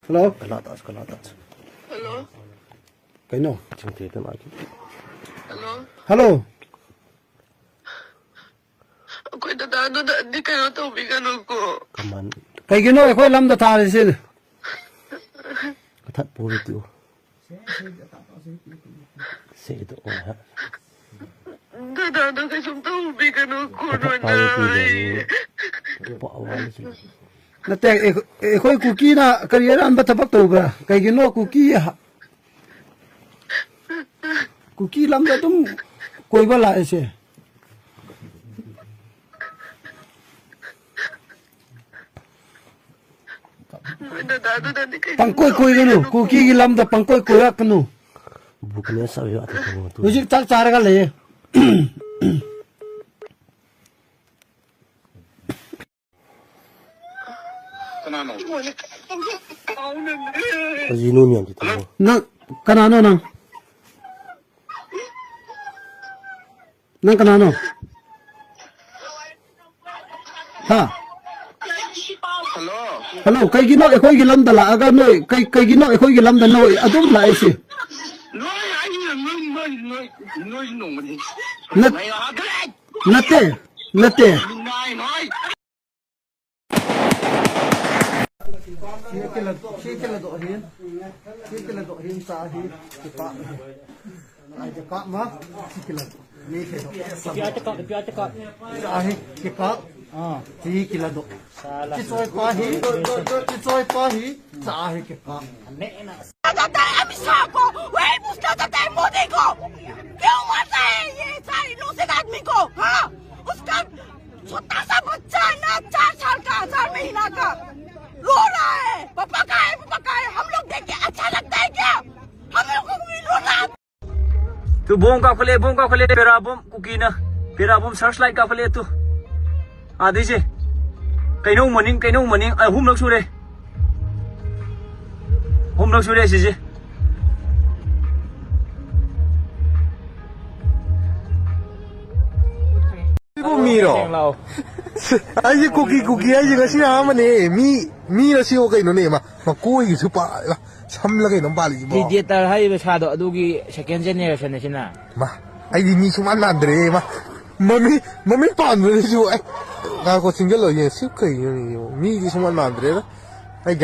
Hello. Kalatas. Hello. Kaino. Chingte ta maki. Hello. Hello. Ako'y dadado na hindi kayo tubigan ko. Kaman. Kaigino ako'y lamda talisin. Katat puri tu. Se itu ha. Dadado kayo sa tubigan ko. Katat puri tu ni. Po awal si. Nate ako'y cookie na kariyera ang batapak to ba? Kaigino cookie ha. Cookie lamda tum koi bala ese. Dadado na hindi kayo. Pangkoy gano. Cookie lamda pangkoy kano. Bukannya sayo ati kamu tu. Uji cara ka le. Azinu ni anti tu. Nang kanano nang. Nang kanano. Ha. Hello. Hello, kaigino ako'y gilamda la aga noy. Kaigino ako'y gilamda noy. Adum la ese. Nate. Sikila do hin sahi kita. Aja kak ma sikila. Ni ke do. Piata kak. Sahi kita. Sikila do. Salah. Cicoi pahi sahi kita. जाता है अमित शाह को वही पूछना चाहता है मोदी को क्यों मारता है ये सारी लूसिक आदमी को हाँ उसका छोटा सा बच्चा है ना 4 साल का 4 महीना का रो रहा है पापा का है हम लोग देख के अच्छा लगता है क्या हम लोग को भी रो रहा है tu bom ka khole perabom kukina perabom searchlight ka khole tu adi je kaino morning hum lak sure sije 이거 미로. 아이 고기 아이 이거 시나마네 mi la siyo kay no ne ma koi su pa samla kay no bali mo. Digital hai besado adugi second generation na sina. Ma ai di mi suman andre ma. Mami pan no su ai. Ga ko single lo ye su kay mi di suman andre. Ai